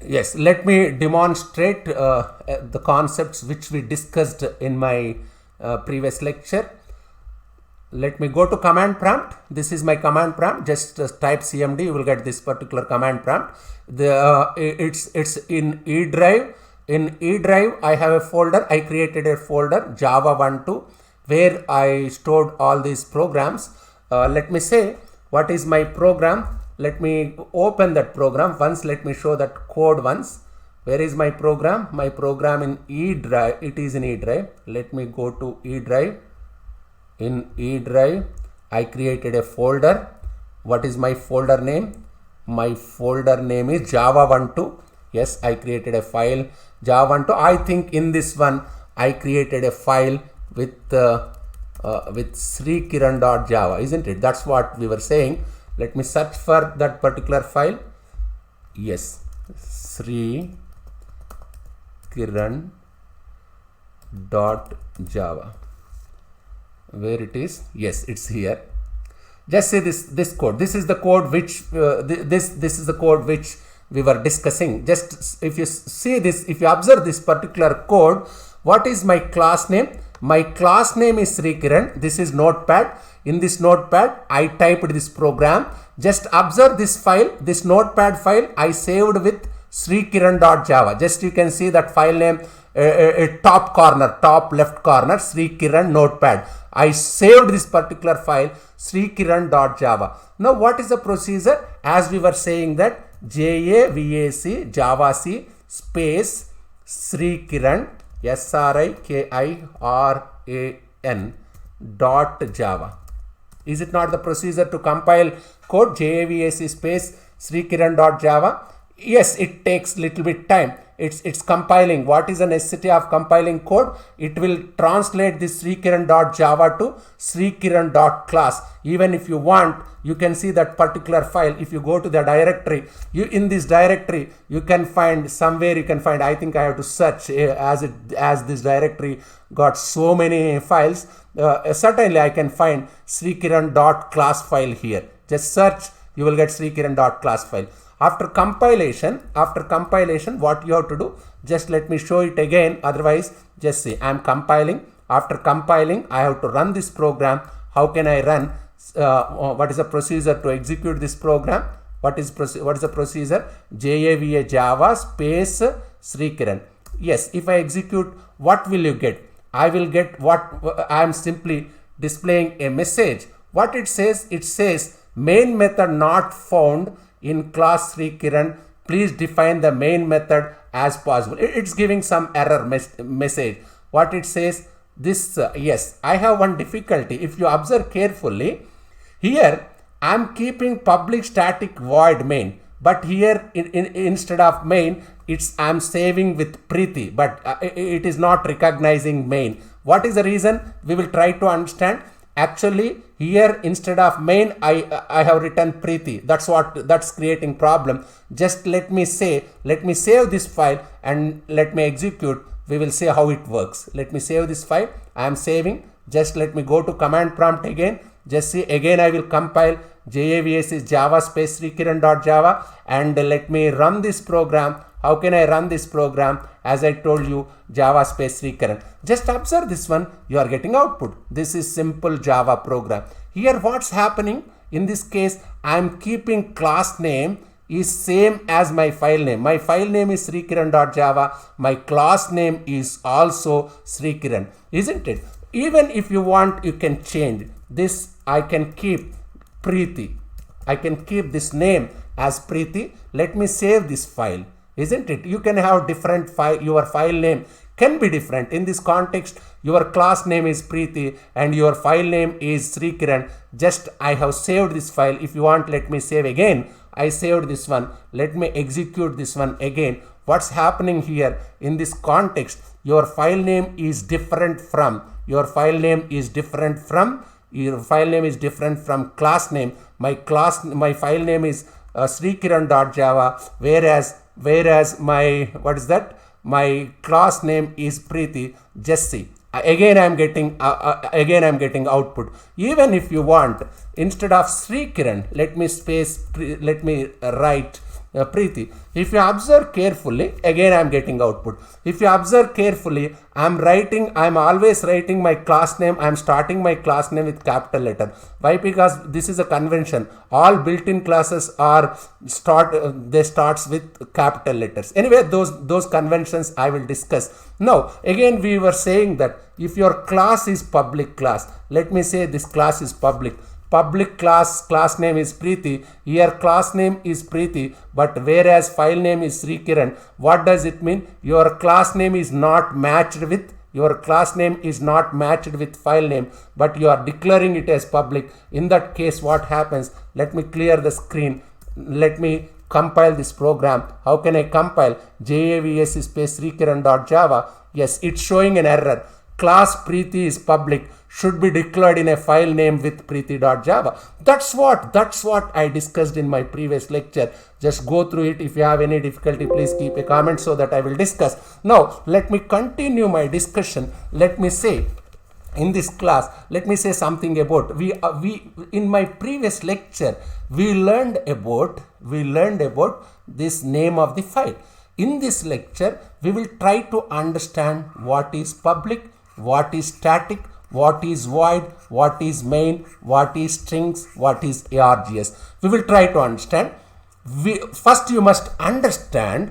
Yes, let me demonstrate the concepts which we discussed in my previous lecture. Let me go to command prompt. This is my command prompt. Just type cmd, you will get this particular command prompt. It's in E drive. In E drive, I have a folder. I created a folder Java12 where I stored all these programs. Let me say what is my program. Let me open that program once. Let me show that code once. Where is my program? My program in E drive. It is in E drive. Let me go to E drive. In E drive, I created a folder. What is my folder name? My folder name is Java12. Yes, I created a file Java12. I think in this one I created a file with srikiran.java, isn't it? That's what we were saying. Let me search for that particular file. Yes, srikiran.java. Where it is? Yes, it's here. Just say this code. This is the code which this is the code which we were discussing. Just if you see this, if you observe this particular code, what is my class name? My class name is Srikiran. This is notepad. In this notepad, I typed this program. Just observe this file, this notepad file I saved with srikiran.java. Just you can see that file name, top corner, top left corner, Srikiran notepad. I saved this particular file srikiran.java. Now what is the procedure? As we were saying that JAVAC Java C space Srikiran SRIKIRAN dot Java. Is it not the procedure to compile code JAVAC space srikiran.java? Yes, it takes little bit time. It's compiling. What is the necessity of compiling code? It will translate this srikiran.java to srikiran.class. Even if you want, you can see that particular file. If you go to the directory, in this directory you can find somewhere. You can find. I think I have to search as this directory got so many files. Certainly I can find srikiran.class file here. Just search. You will get srikiran.class file. After compilation, what you have to do, just let me show it again. Otherwise, just see, I am compiling. After compiling, I have to run this program. How can I run? What is the procedure to execute this program? What is the procedure? JAVA Java space Srikiran. Yes, if I execute, what will you get? I will get what I am simply displaying a message. What it says? It says main method not found in class Srikiran. Please define the main method as possible. It's giving some error message. What it says? This yes, I have one difficulty. If you observe carefully, here I am keeping public static void main, but here instead of main, I am saving with Preeti, but it is not recognizing main. What is the reason? We will try to understand. Actually, here instead of main, I have written Preeti. That's creating problem. Just let me save this file and let me execute. We will see how it works. Let me save this file. I am saving. Just let me go to command prompt again. Just see again. I will compile JAVAC Java space Srikiran.java and let me run this program. How can I run this program? As I told you, Java space Srikiran. Just observe this one. You are getting output. This is simple Java program. Here what's happening? In this case, I am keeping class name is same as my file name. My file name is Srikiran.java. My class name is also Srikiran. Isn't it? Even if you want, you can change this. I can keep Preeti. I can keep this name as Preeti. Let me save this file. Isn't it? You can have different file. Your file name can be different. In this context, your class name is Preeti and your file name is Srikiran. Just I have saved this file. If you want, let me save again. I saved this one. Let me execute this one again. What's happening here? In this context, your file name is different from class name. My file name is Srikiran.java, whereas my my class name is Preeti. Just see, again I am getting output. Even if you want, instead of Srikiran, let me write Preeti. If you observe carefully, again I am getting output. If you observe carefully, I am always writing my class name. I am starting my class name with capital letter. Why? Because this is a convention. All built-in classes are starts with capital letters. Anyway, those conventions I will discuss. Now, again we were saying that if your class is public class, let me say this class is public. Public class name is Preeti. Here class name is Preeti, but whereas file name is Sri Kiran. What does it mean? Your class name is not matched with file name, but you are declaring it as public. In that case, what happens? Let me clear the screen. Let me compile this program. How can I compile? JAVS space srikiran.java. Yes, it's showing an error. Class Preeti is public, should be declared in a file name with preeti.java. That's what I discussed in my previous lecture. Just go through it. If you have any difficulty, please keep a comment so that I will discuss. Now, let me continue my discussion. Let me say, in this class, let me say something about, we in my previous lecture, we learned about this name of the file. In this lecture, we will try to understand what is public, what is static, what is void, what is main, what is strings, what is args. We will try to understand. First you must understand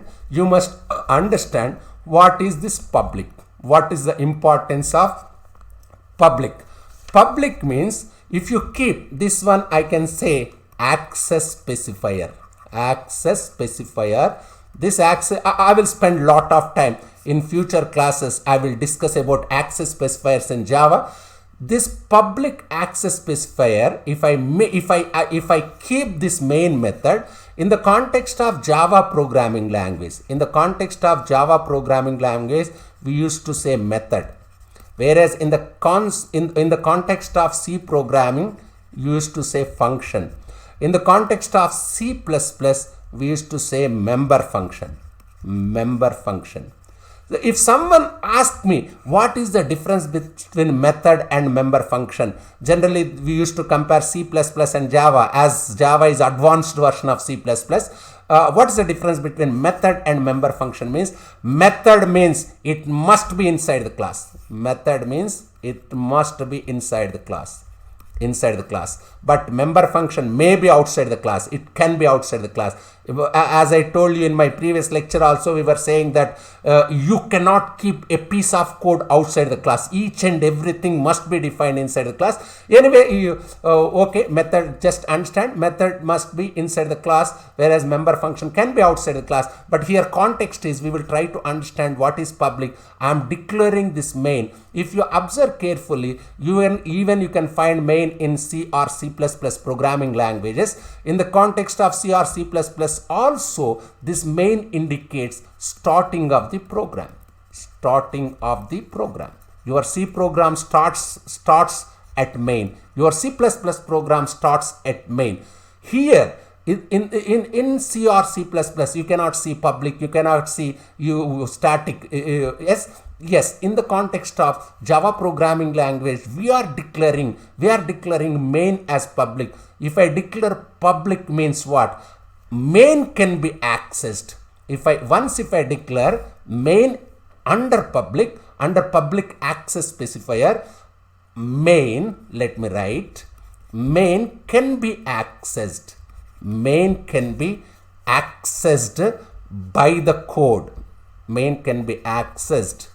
what is this public. What is the importance of public? Public means, if you keep this one, I can say access specifier. This access, I will spend lot of time in future classes. I will discuss about access specifiers in Java. This public access specifier, if I keep this main method in the context of Java programming language, we used to say method, whereas in the context of C programming, you used to say function. In the context of C++, we used to say member function. So if someone asks me what is the difference between method and member function, generally we used to compare C++ and Java, as Java is advanced version of C++. What is the difference between method and member function? Means method means it must be inside the class. But member function may be outside the class. It can be outside the class. As I told you in my previous lecture also, we were saying that you cannot keep a piece of code outside the class. Each and everything must be defined inside the class. Anyway, okay, method, just understand, method must be inside the class, whereas member function can be outside the class. But here context is, we will try to understand what is public. I am declaring this main. If you observe carefully, you can find main in C or C++ programming languages. In the context of C or C++, also this main indicates starting of the program. Your C program starts at main. Your C++ program starts at main. Here in C or C++, you cannot see public, you cannot see static. Yes, in the context of Java programming language, we are declaring main as public. If I declare public means what? Main can be accessed. If I declare main under public access specifier, main, let me write, main can be accessed. Main can be accessed by the code. Main can be accessed,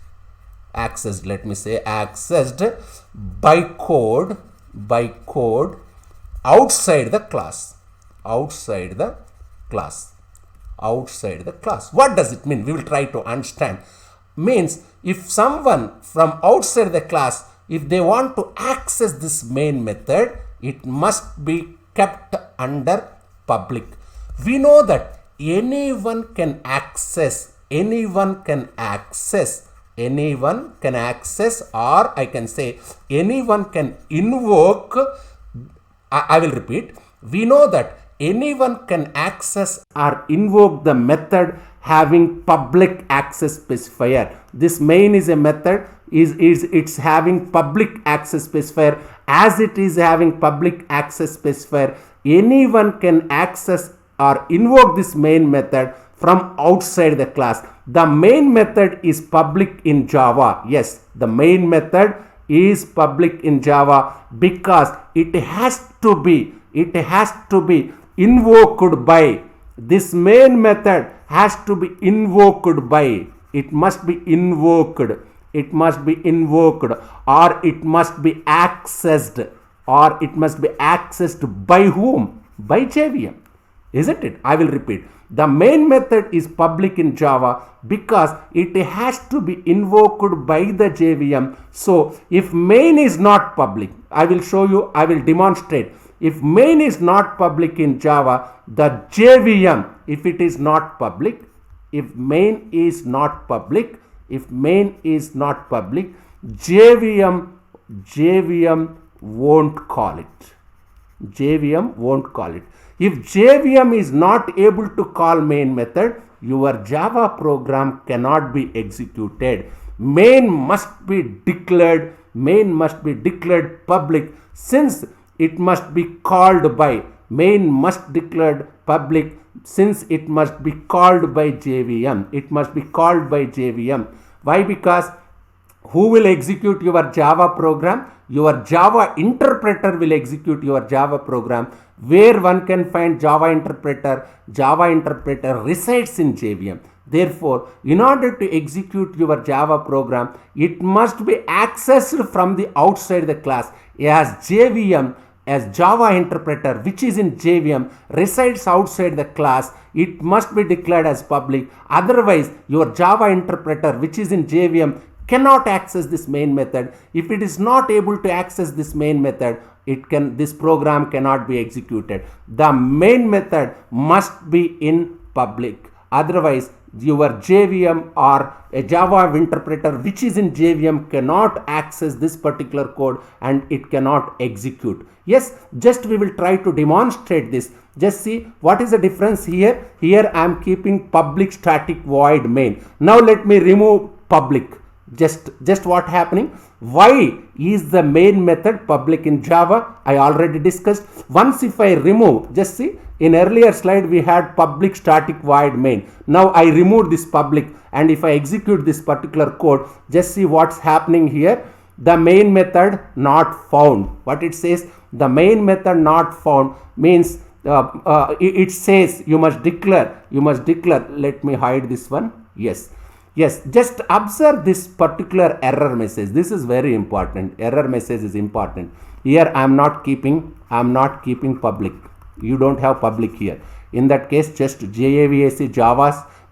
let me say accessed by code outside the class. What does it mean? We will try to understand. Means if someone from outside the class, if they want to access this main method, it must be kept under public. We know that anyone can access, or I can say anyone can invoke. I will repeat. We know that anyone can access or invoke the method having public access specifier. This main is a method, it's having public access specifier. As it is having public access specifier, anyone can access or invoke this main method from outside the class. The main method is public in Java. Yes, the main method is public in Java because it has to be invoked by, this main method has to be invoked by, it must be invoked, or it must be accessed by whom? By JVM, isn't it? I will repeat. The main method is public in Java because it has to be invoked by the JVM. So if main is not public, I will show you, I will demonstrate. If main is not public in Java, the JVM, if it is not public, if main is not public, JVM won't call it. JVM won't call it. If JVM is not able to call main method, your Java program cannot be executed. Main must be declared public, since it must be called by, main must declared public since it must be called by JVM. It must be called by JVM. Why? Because who will execute your Java program? Your Java interpreter will execute your Java program. Where one can find Java interpreter? Java interpreter resides in JVM. Therefore, in order to execute your Java program, it must be accessed from the outside the class. As JVM, as Java interpreter, which is in JVM, resides outside the class, it must be declared as public. Otherwise, your Java interpreter, which is in JVM, cannot access this main method. If it is not able to access this main method, this program cannot be executed. The main method must be in public. Otherwise, your JVM or a Java interpreter which is in JVM cannot access this particular code and it cannot execute. Yes, just we will try to demonstrate this. Just see what is the difference here. Here I am keeping public static void main. Now let me remove public. Just what happening? Why is the main method public in Java? I already discussed. Once if I remove, just see, in earlier slide we had public static void main. Now I remove this public, and if I execute this particular code, just see what's happening here. The main method not found. What it says? The main method not found means it says you must declare. Let me hide this one. Yes, just observe this particular error message. This is very important. Error message is important. Here I am not keeping public. You don't have public here. In that case, just JAVS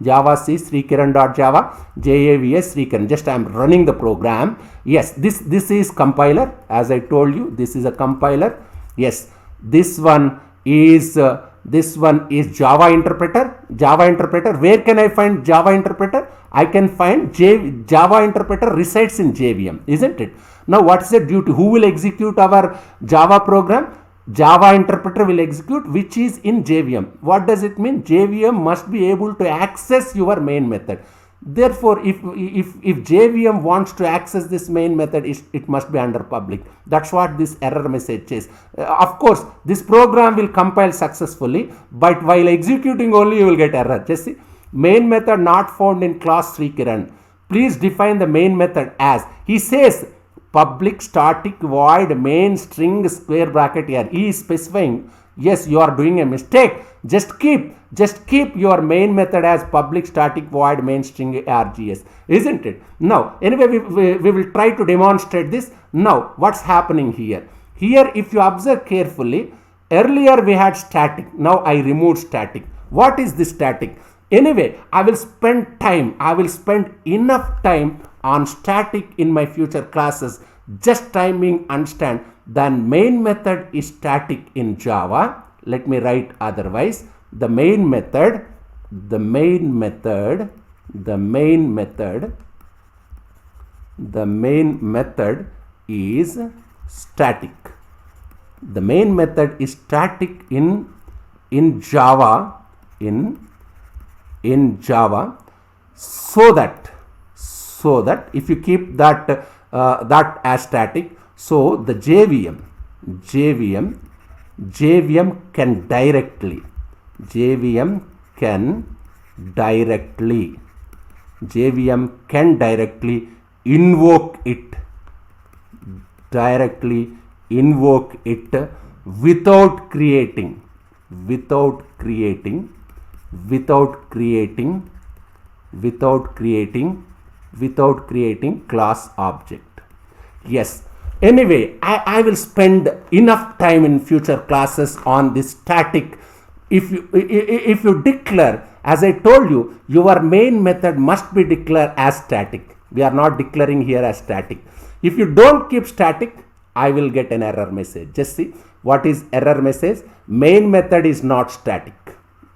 Java C Srikiran.java JAVS Srikiran. Just I am running the program. Yes, this is compiler. As I told you, this is a compiler. Yes, this one is Java interpreter. Where can I find Java interpreter? I can find Java interpreter resides in JVM, isn't it? Now what is the duty? Who will execute our Java program? Java interpreter will execute, which is in JVM. What does it mean? JVM must be able to access your main method. Therefore, if JVM wants to access this main method, it must be under public. That's what this error message says. Of course, this program will compile successfully, but while executing only you will get error. Just see, main method not found in class Srikiran. Please define the main method as, he says, public static void main string square bracket here. He is specifying. Yes, you are doing a mistake. Just keep your main method as public static void main string args, isn't it? Now, anyway, we will try to demonstrate this. Now, what's happening here? Here, if you observe carefully, earlier we had static. Now I removed static. What is this static? Anyway, I will spend enough time on static in my future classes. Just timing, understand, the main method is static in Java. Let me write otherwise. The main method is static. The main method is static in Java, in Java, so that if you keep that as static, so the JVM can directly JVM can directly invoke it, without creating class object. Yes. Anyway, I will spend enough time in future classes on this static. If you declare, as I told you, your main method must be declared as static. We are not declaring here as static. If you don't keep static, I will get an error message. Just see what is error message. Main method is not static.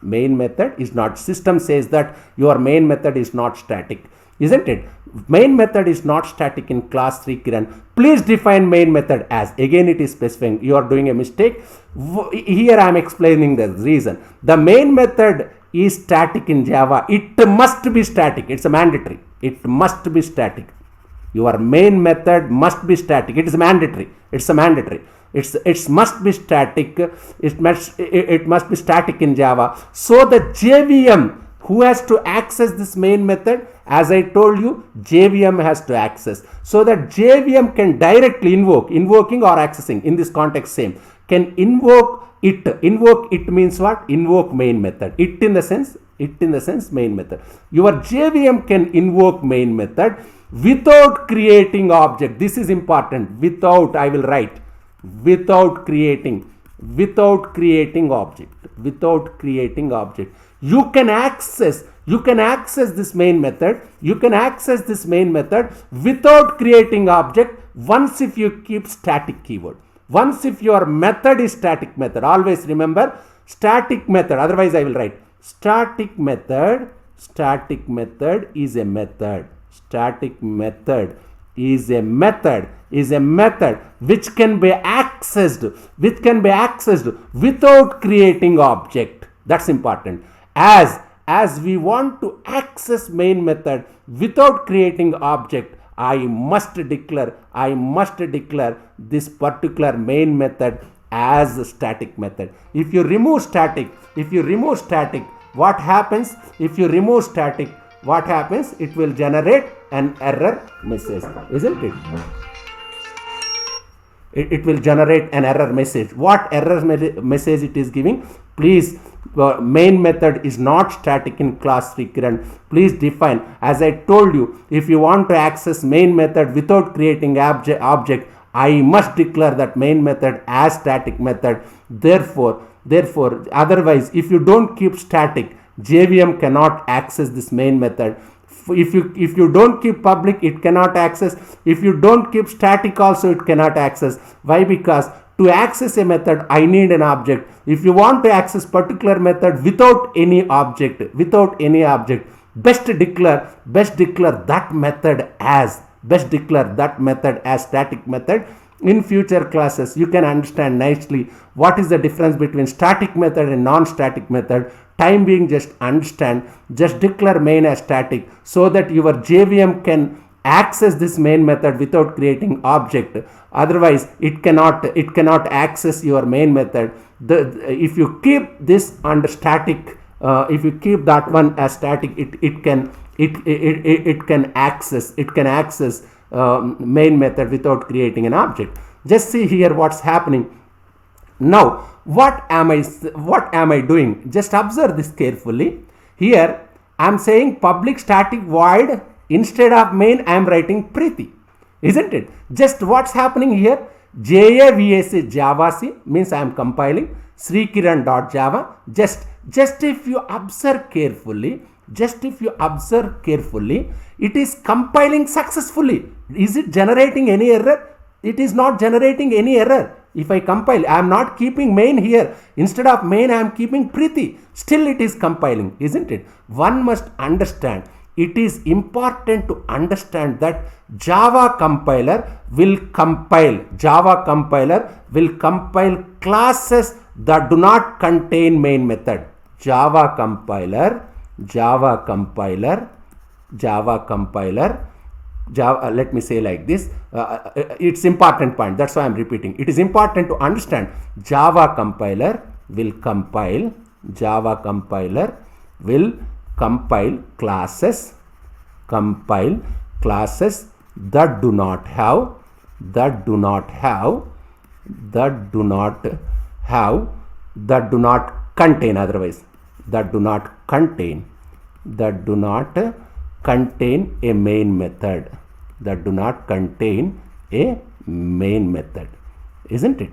Main method is not. System says that your main method is not static, isn't it? Main method is not static in class Srikiran. Please define main method as. Again, it is specifying. You are doing a mistake. Here I am explaining the reason. The main method is static in Java. It must be static. It's a mandatory. It must be static. Your main method must be static. It is mandatory. It's a mandatory. It must be static. It must be static in Java. So the JVM who has to access this main method, as I told you, JVM has to access. So that JVM can directly invoking or accessing, in this context same, can invoke it. Invoke it means what? Invoke main method. It in the sense main method. Your JVM can invoke main method without creating object. This is important. Without, I will write, without creating object. You can access this main method. You can access this main method without creating object once if you keep static keyword. Once if your method is static method. Always remember static method. Otherwise I will write static method. Static method is a method. Static method is a method which can be accessed without creating object. That's important. As we want to access main method without creating object, I must declare this particular main method as a static method. If you remove static, what happens? If you remove static, what happens? It will generate an error message, isn't it? It will generate an error message. What error message it is giving? Please, main method is not static in class Srikiran. Please define. As I told you, if you want to access main method without creating object, I must declare that main method as static method. Therefore, otherwise, if you don't keep static, JVM cannot access this main method. If you don't keep public, it cannot access. If you don't keep static also, it cannot access. Why? Because to access a method, I need an object. If you want to access particular method without any object, best declare that method as static method. In future classes, you can understand nicely what is the difference between static method and non-static method. Time being, just declare main as static so that your JVM can access this main method without creating object. Otherwise, it cannot access your main method. If you keep this under static, if you keep that one as static, it can access main method without creating an object. Just see here what's happening. Now, what am I doing? Just observe this carefully. Here, I am saying public static void. Instead of main, I am writing Preeti. Isn't it? Just what's happening here? JAVS Java C means I am compiling Srikiran.java. Just if you observe carefully, it is compiling successfully. Is it generating any error? It is not generating any error. If I compile, I am not keeping main here. Instead of main, I am keeping Preeti. Still it is compiling, isn't it? One must understand. It is important to understand that Java compiler will compile classes that do not contain main method. Java compiler, let me say like this, it's important point, that's why I'm repeating. It is important to understand Java compiler will compile Java compiler will compile classes that do not contain a main method, isn't it?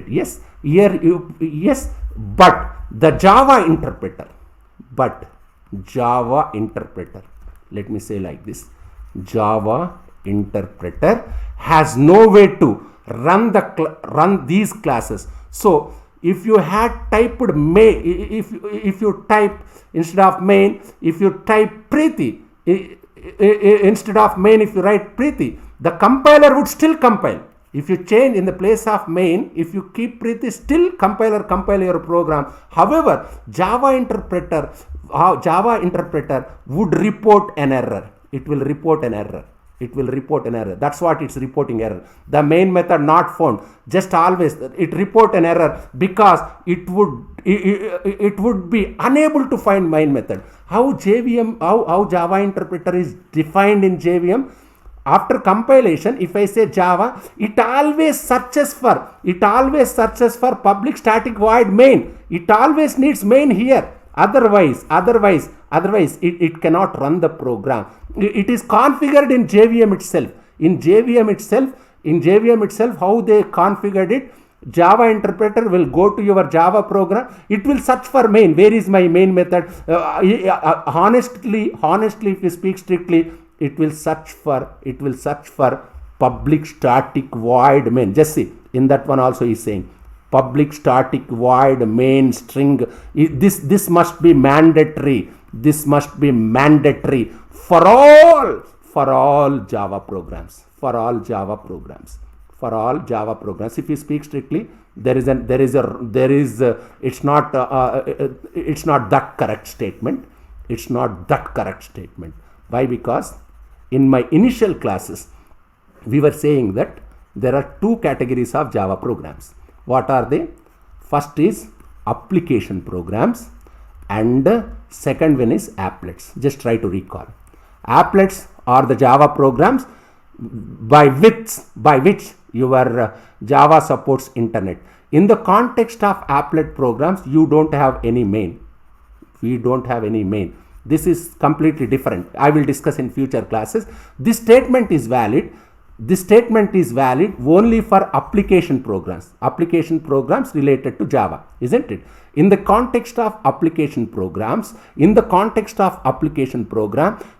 Yes, here yes, but the Java interpreter, let me say like this, Java interpreter has no way to run these classes. So if you had typed main, if you type instead of main, if you type Preeti, instead of main, if you write Preeti, the compiler would still compile. If you change in the place of main, if you keep Preeti, still compiler compile your program. However, Java interpreter would report an error. It will report an error. That's what it's reporting error. The main method not found. Just always it report an error because it would be unable to find main method. How Java interpreter is defined in JVM? After compilation, if I say Java, it always searches for public static void main. It always needs main here. Otherwise, it cannot run the program. It is configured in JVM itself. In JVM itself, how they configured it, Java interpreter will go to your Java program. It will search for main. Where is my main method? Honestly, if you speak strictly, it will search for public static void main. Just see, in that one also is saying public static void main string. This must be mandatory. For all Java programs. If you speak strictly, it's not that correct statement. Why? Because in my initial classes, we were saying that there are two categories of Java programs. What are they? First is application programs, and second one is applets. Just try to recall. Applets are the Java programs by which your Java supports internet. In the context of applet programs, you don't have any main. We don't have any main. This is completely different. I will discuss in future classes. This statement is valid only for application programs related to Java, isn't it? In the context of application programs,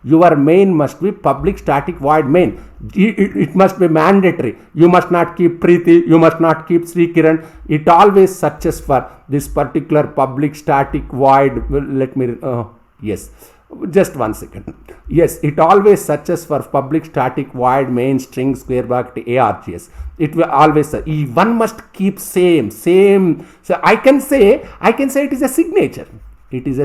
your main must be public static void main. It must be mandatory. You must not keep Preeti, you must not keep Sri Kiran. It always searches for this particular public static void. Yes, just one second. Yes, it always searches for public static void main string square bracket args. It will always one must keep same. So I can say it is a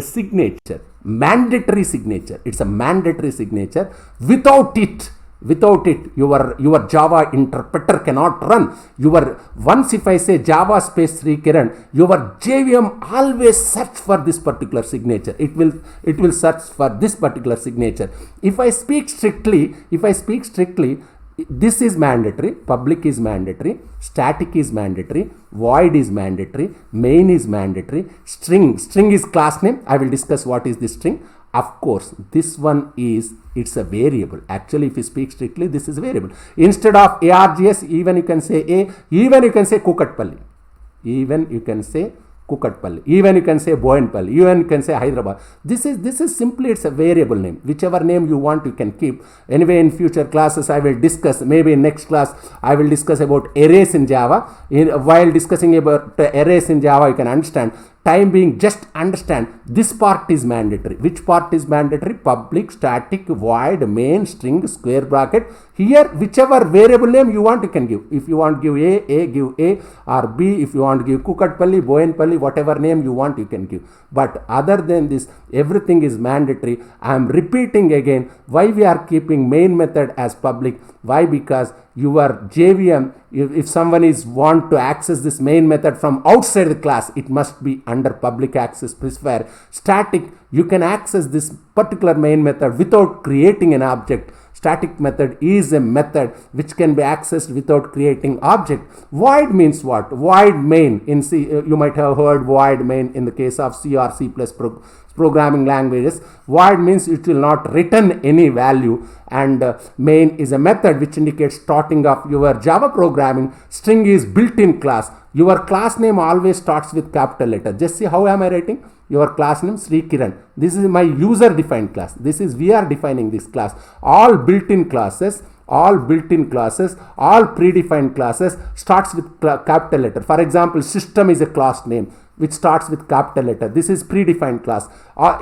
signature. Mandatory signature. It's a mandatory signature. Without it, your Java interpreter cannot run. Once if I say Java space Sri Kiran, your JVM always search for this particular signature. It will search for this particular signature. If I speak strictly, this is mandatory, public is mandatory, static is mandatory, void is mandatory, main is mandatory, string is class name. I will discuss what is this string. Of course, this one it's a variable. Actually, if you speak strictly, this is a variable. Instead of args, even you can say even you can say Kukatpalli, even you can say Boyenpalli, even you can say Hyderabad. This is simply, it's a variable name. Whichever name you want, you can keep. Anyway, in future classes, I will discuss, maybe in next class, I will discuss about arrays in Java. While discussing about arrays in Java, you can understand. Time being, just understand this part is mandatory. Which part is mandatory? Public static void main string square bracket. Here, whichever variable name you want, you can give. If you want to give A, give A, or B. If you want to give Kukatpalli, Boyenpalli, whatever name you want, you can give. But other than this, everything is mandatory. I am repeating again why we are keeping main method as public. Why? Because your JVM, if someone is want to access this main method from outside the class, it must be under public access specifier. Static, you can access this particular main method without creating an object. Static method is a method which can be accessed without creating object. Void means what? Void main in C, you might have heard void main in the case of C or C++ programming languages. Void means it will not return any value, and main is a method which indicates starting of your Java programming. String is built-in class. Your class name always starts with capital letter. Just see how am I writing? Your class name Sri Kiran. This is my user defined class. This is, we are defining this class. All built-in classes, all predefined classes starts with capital letter. For example, system is a class name which starts with capital letter. This is predefined class.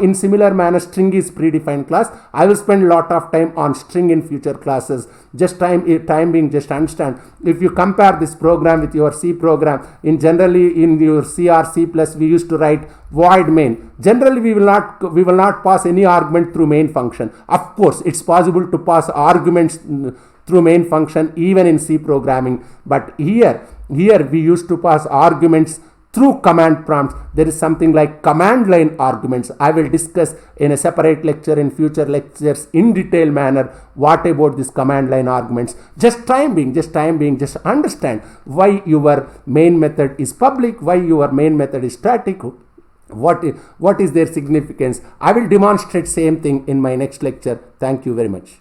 In similar manner, string is predefined class. I will spend a lot of time on string in future classes. Just time being, just understand. If you compare this program with your C program, generally in your C or C++, we used to write void main. Generally, we will not pass any argument through main function. Of course, it's possible to pass arguments through main function even in C programming, but here we used to pass arguments through command prompts. There is something like command line arguments. I will discuss in a separate lecture, in future lectures, in detailed manner what about this command line arguments. Just time being, just understand why your main method is public, why your main method is static, what is their significance. I will demonstrate same thing in my next lecture. Thank you very much.